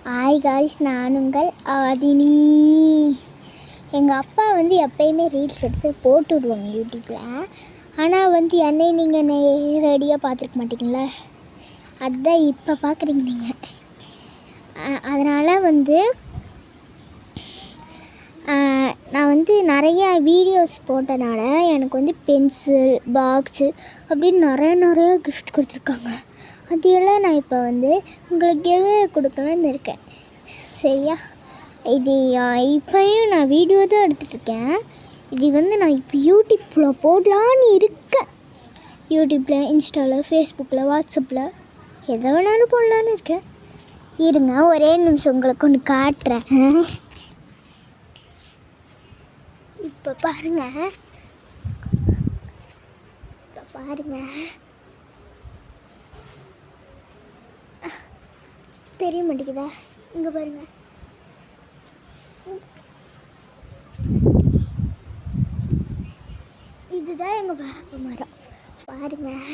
Hi guys, நான் உங்கள் ஆதினி. எங்கள் அப்பா எப்பயுமே ரீல்ஸ் எடுத்து போட்டு விடுவாங்க யூடியூப்பில். ஆனால் என்னை நீங்கள் நேரடியாக பார்த்துருக்க மாட்டிங்களா, அதுதான் இப்போ பார்க்குறீங்க நீங்கள். அதனால் நான் நிறையா வீடியோஸ் போட்டனால எனக்கு பென்சில் பாக்ஸு அப்படின்னு நிறையா கிஃப்ட் கொடுத்துருக்காங்க. அதெல்லாம் நான் இப்போ உங்களுக்கு கொடுக்கலான்னு இருக்கேன், சரியா? இது இப்போயும் நான் வீடியோ தான் எடுத்துகிட்ருக்கேன். இது நான் இப்போ யூடியூப்பில் போடலான்னு இருக்கேன். யூடியூப்பில், இன்ஸ்டாவில், ஃபேஸ்புக்கில், வாட்ஸ்அப்பில் எதை வேணாலும் போடலான்னு இருக்கேன். இருங்க, ஒரே நிமிஷம் உங்களுக்கு ஒன்று காட்டுறேன். இப்போ பாருங்கள், தெரிய மாட்டேங்குதா? இங்கே பாருங்கள், இதுதான் எங்கள் வேப்ப மரம். பாருங்கள்,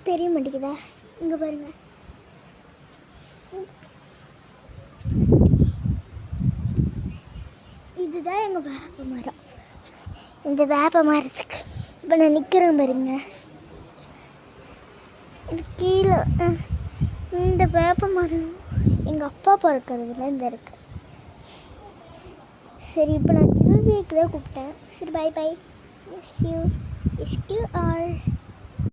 தெரிய மாட்டேங்குதா? இங்கே பாருங்கள், இதுதான் எங்கள் வேப்ப மரம். இந்த வேப்ப மரத்துக்கு இப்போ நான் நிற்கிறேன் பாருங்க. இது கீழே இந்த வேப்ப மரம் எங்கள் அப்பா பிறக்கிறதுல இருக்கு. சரி, இப்போ நான் கிவிக்கு தான் கூப்பிட்டேன். சரி, bye bye. Yes you R.